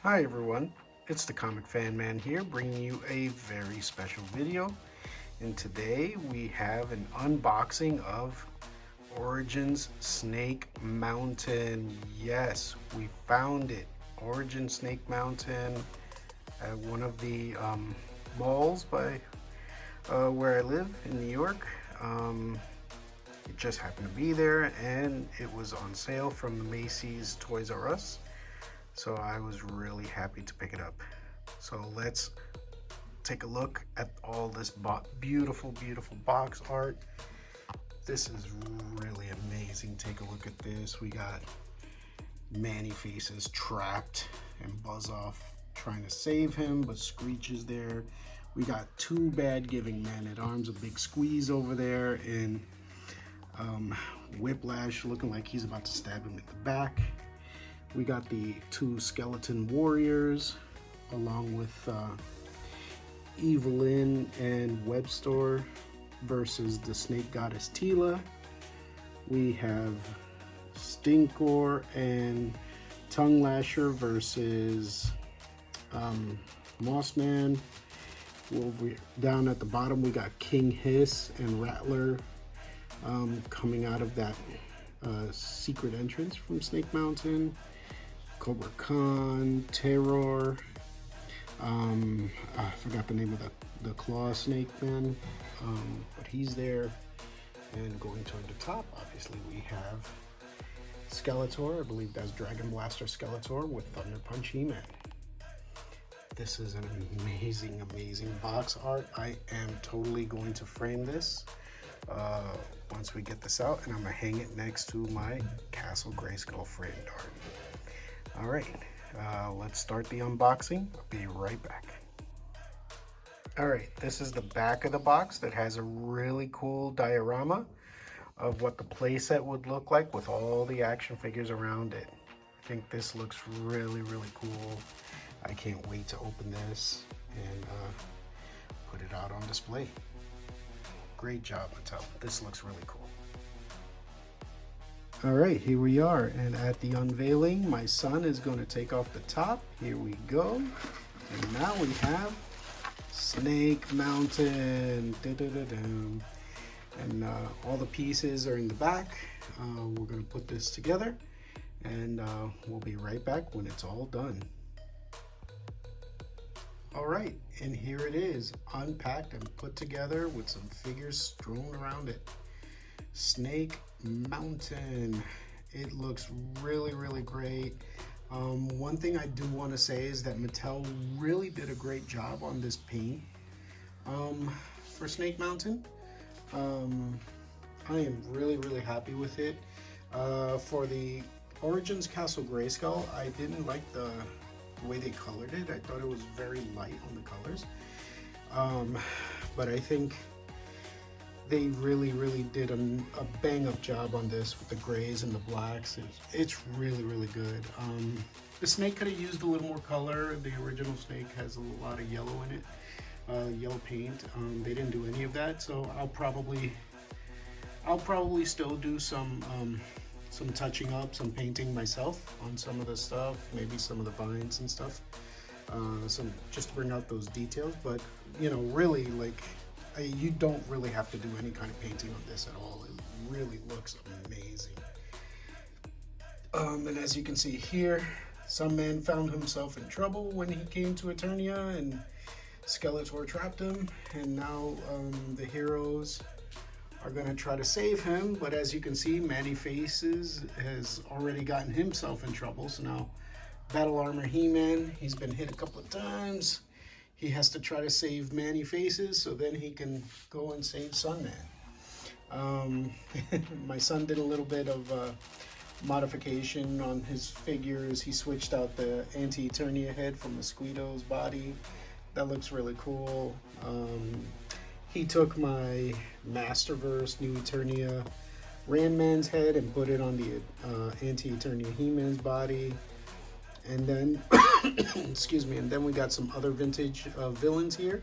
Hi everyone, it's the Comic Fan Man here bringing you a very special video. And today we have an unboxing of Origins Snake Mountain. Yes, we found it. Origins Snake Mountain at one of the malls by where I live in New York. It just happened to be there and it was on sale from the Macy's Toys R Us. So I was really happy to pick it up. So let's take a look at all this beautiful box art. This is really amazing. Take a look at this. We got Manny faces trapped and Buzz off trying to save him, but Screech is there. We got Too Bad giving Man-at-Arms a big squeeze over there, and Whiplash looking like he's about to stab him in the back. We got the two skeleton warriors along with Evelyn and Webstore versus the snake goddess Tila. We have Stinkor and Tongue Lasher versus Mossman. Down at the bottom we got King Hiss and Rattler coming out of that secret entrance from Snake Mountain. Cobra Khan, Terror, I forgot the name of the claw snake man, but he's there. And going toward the top, obviously we have Skeletor. I believe that's Dragon Blaster Skeletor with Thunder Punch He-Man. This is an amazing box art. I am totally going to frame this once we get this out, and I'm gonna hang it next to my Castle Grayskull framed art. All right, let's start the unboxing. I'll be right back. All right, this is the back of the box that has a really cool diorama of what the playset would look like with all the action figures around it. I think this looks really cool. I can't wait to open this and put it out on display. Great job, Mattel. This looks really cool. All right, here we are, and at the unveiling, my son is going to take off the top. Here we go, and now we have Snake Mountain. And all the pieces are in the back. We're going to put this together, and we'll be right back when it's all done. All right, and here it is, unpacked and put together with some figures strewn around it. Snake Mountain. It looks really great. One thing I do want to say is that Mattel really did a great job on this paint for Snake Mountain. I am really happy with it. For the Origins Castle Grayskull, I didn't like the way they colored it. I thought it was very light on the colors, but I think they really did a bang-up job on this with the grays and the blacks. It's really good. The snake could have used a little more color. The original snake has a lot of yellow in it, yellow paint. They didn't do any of that, so I'll probably still do some touching up, some painting myself on some of the stuff, maybe some of the vines and stuff, just to bring out those details. But you know, really, like, you don't really have to do any kind of painting on this at all. It really looks amazing. And as you can see here, some man found himself in trouble when he came to Eternia, and Skeletor trapped him, and now the heroes are going to try to save him. But as you can see, Manny Faces has already gotten himself in trouble. So now Battle Armor He-Man, he's been hit a couple of times. He has to try to save Manny Faces so then he can go and save Sunman. My son did a little bit of modification on his figures. He switched out the Anti-Eternia head from Mosquito's body. That looks really cool. He took my Masterverse New Eternia Randman's head and put it on the Anti-Eternia He-Man's body. And then, excuse me, and then we got some other vintage villains here.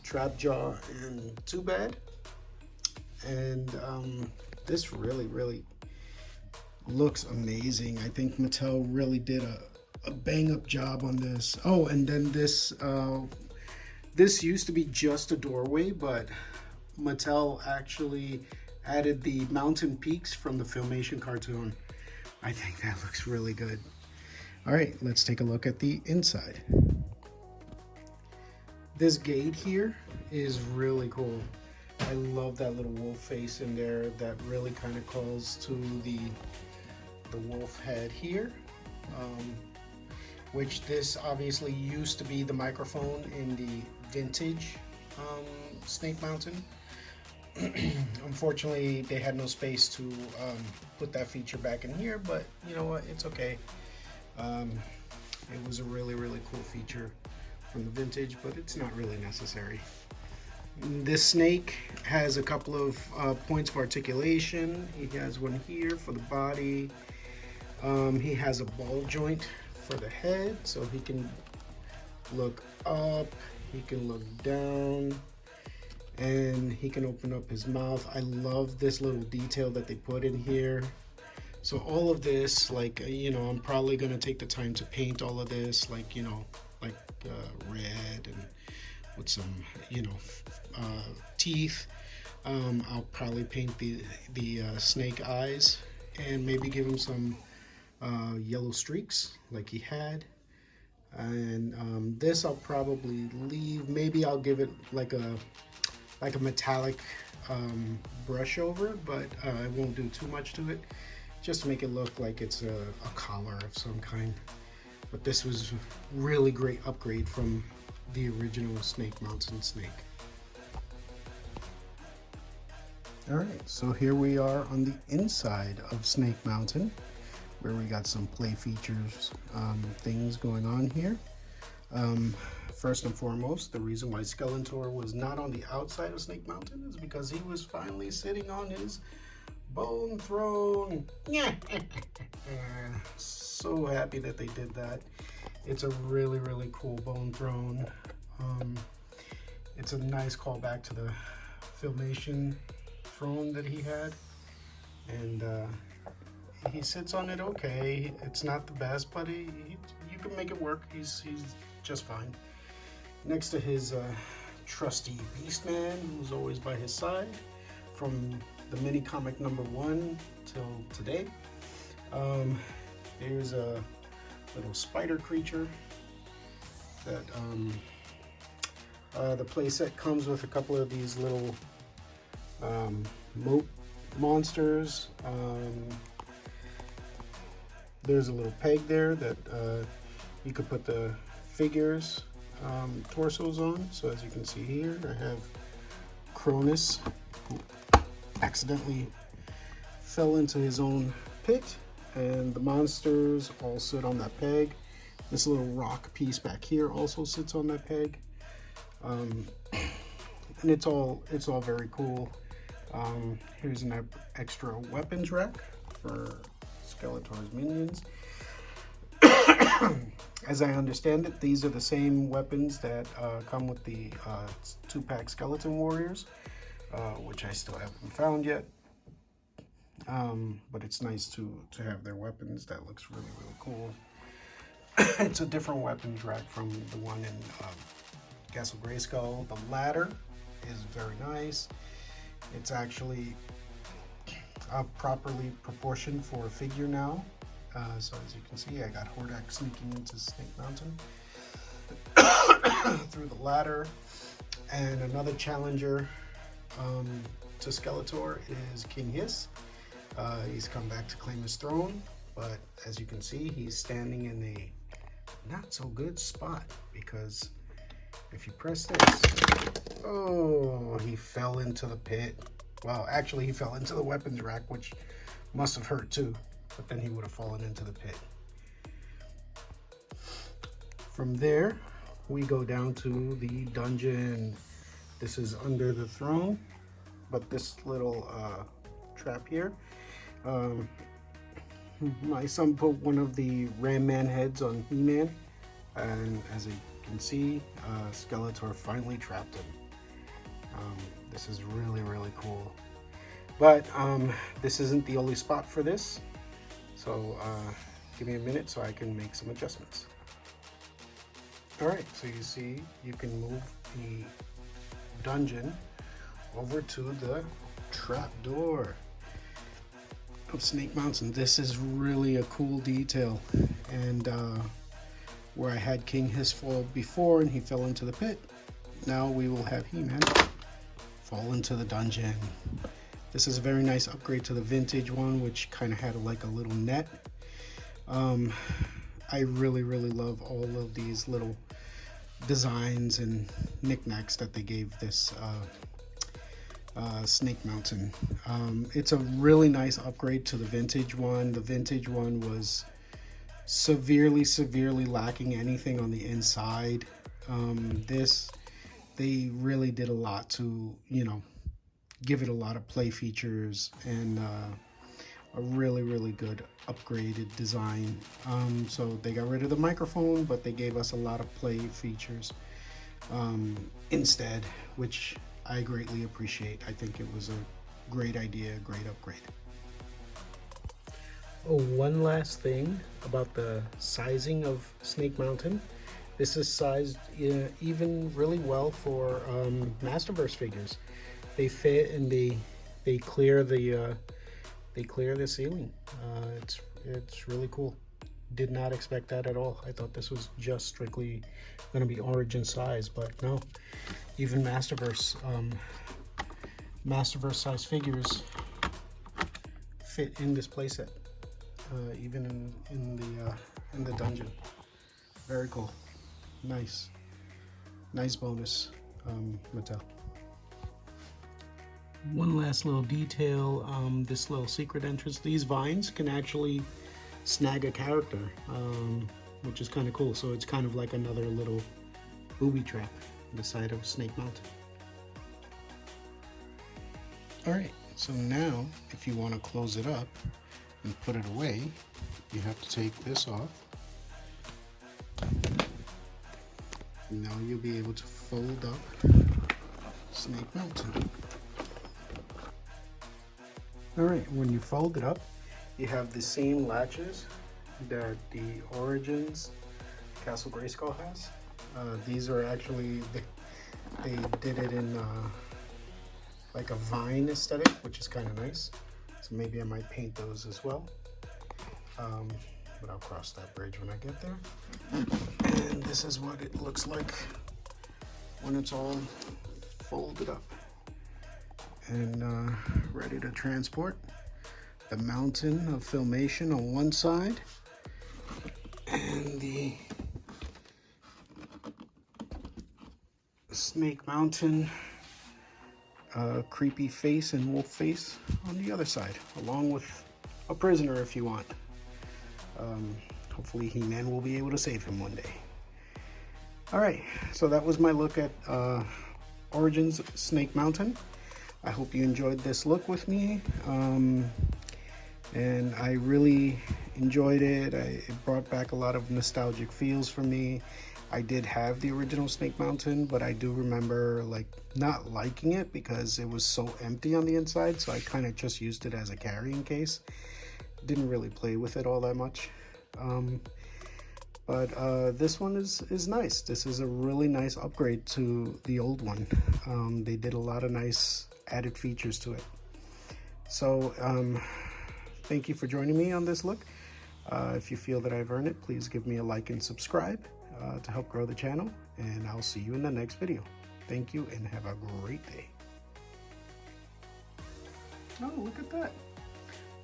Trapjaw and Too Bad. And this really looks amazing. I think Mattel really did a bang up job on this. Oh, and then this used to be just a doorway, but Mattel actually added the mountain peaks from the Filmation cartoon. I think that looks really good. All right, let's take a look at the inside. This gate here is really cool. I love that little wolf face in there. That really kind of calls to the wolf head here, which this obviously used to be the microphone in the vintage Snake Mountain. Unfortunately, they had no space to put that feature back in here, but you know what, it's okay. It was a really cool feature from the vintage, but it's not really necessary. This snake has a couple of points of articulation. He has one here for the body. He has a ball joint for the head, so he can look up, he can look down, and he can open up his mouth. I love this little detail that they put in here. So all of this, like, you know, I'm probably gonna take the time to paint all of this, like, you know, like red and with some, you know, teeth. I'll probably paint the snake eyes and maybe give him some yellow streaks like he had. And this I'll probably leave. Maybe I'll give it like a metallic brush over it, but I won't do too much to it, just to make it look like it's a collar of some kind. But this was really great upgrade from the original Snake Mountain snake. All right, so here we are on the inside of Snake Mountain, where we got some play features, things going on here. First and foremost, the reason why Skeletor was not on the outside of Snake Mountain is because he was finally sitting on his bone throne. So happy that they did that. It's a really cool bone throne. It's a nice callback to the Filmation throne that he had, and he sits on it okay. It's not the best, but you can make it work. He's just fine. Next to his trusty Beastman, who's always by his side from the mini comic #1 till today. There's a little spider creature that the playset comes with a couple of these little moat monsters. There's a little peg there that you could put the figures torsos on. So as you can see here, I have Cronus, who accidentally fell into his own pit, and the monsters all sit on that peg. This little rock piece back here also sits on that peg, and it's all very cool. Here's an extra weapons rack for Skeletor's minions. As I understand it, these are the same weapons that come with the 2-pack Skeleton Warriors, which I still haven't found yet. But it's nice to have their weapons. That looks really cool. It's a different weapons rack from the one in Castle Grayskull. The ladder is very nice. It's actually properly proportioned for a figure now. So as you can see, I got Hordak sneaking into Snake Mountain through the ladder. And another challenger to Skeletor is King Hiss. He's come back to claim his throne, but as you can see, he's standing in a not so good spot, because if you press this, oh, he fell into the pit. Well, actually he fell into the weapons rack, which must have hurt too, but then he would have fallen into the pit. From there, we go down to the dungeon. This is under the throne, but this little trap here. My son put one of the Ram Man heads on He-Man, and as you can see, Skeletor finally trapped him. This is really cool. But this isn't the only spot for this. So Give me a minute so I can make some adjustments. All right, so you see you can move the dungeon over to the trap door of Snake Mountain. This is really a cool detail, and where I had King Hissfall before and he fell into the pit, now we will have He-Man fall into the dungeon. This is a very nice upgrade to the vintage one, which kind of had like a little net. I really love all of these little designs and knickknacks that they gave this Snake Mountain. It's a really nice upgrade to the vintage one. The vintage one was severely lacking anything on the inside. They really did a lot to, you know, give it a lot of play features and a really good upgraded design. So they got rid of the microphone, but they gave us a lot of play features instead, which I greatly appreciate. I think it was a great idea, a great upgrade. Oh, one last thing about the sizing of Snake Mountain. This is sized even really well for Masterverse figures. They fit and they clear the ceiling. It's really cool. Did not expect that at all. I thought this was just strictly going to be Origin size, but no. Even Masterverse size figures fit in this playset, even in the dungeon. Very cool. Nice bonus, Mattel. One last little detail, this little secret entrance, these vines can actually snag a character, which is kind of cool. So it's kind of like another little booby trap on the side of Snake Mountain. All right, so now if you want to close it up and put it away, you have to take this off. Now you'll be able to fold up Snake Mountain. All right, when you fold it up, you have the same latches that the Origins Castle Grayskull has. These are actually, they did it in like a vine aesthetic, which is kind of nice. So maybe I might paint those as well. But I'll cross that bridge when I get there. And this is what it looks like when it's all folded up and ready to transport. The mountain of Filmation on one side and the Snake Mountain creepy face and wolf face on the other side, along with a prisoner if you want. Hopefully He-Man will be able to save him one day. Alright, so that was my look at Origins Snake Mountain. I hope you enjoyed this look with me, and I really enjoyed it. It brought back a lot of nostalgic feels for me. I did have the original Snake Mountain, but I do remember like not liking it because it was so empty on the inside, so I kind of just used it as a carrying case. Didn't really play with it all that much. But this one is nice. This is a really nice upgrade to the old one. They did a lot of nice added features to it. So thank you for joining me on this look. If you feel that I've earned it, please give me a like and subscribe to help grow the channel, and I'll see you in the next video. Thank you and have a great day. Oh, look at that.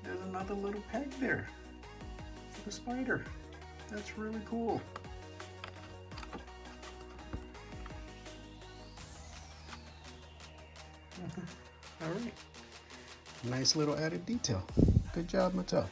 There's another little peg there for the spider. That's really cool. All right. Nice little added detail. Good job, Mattel.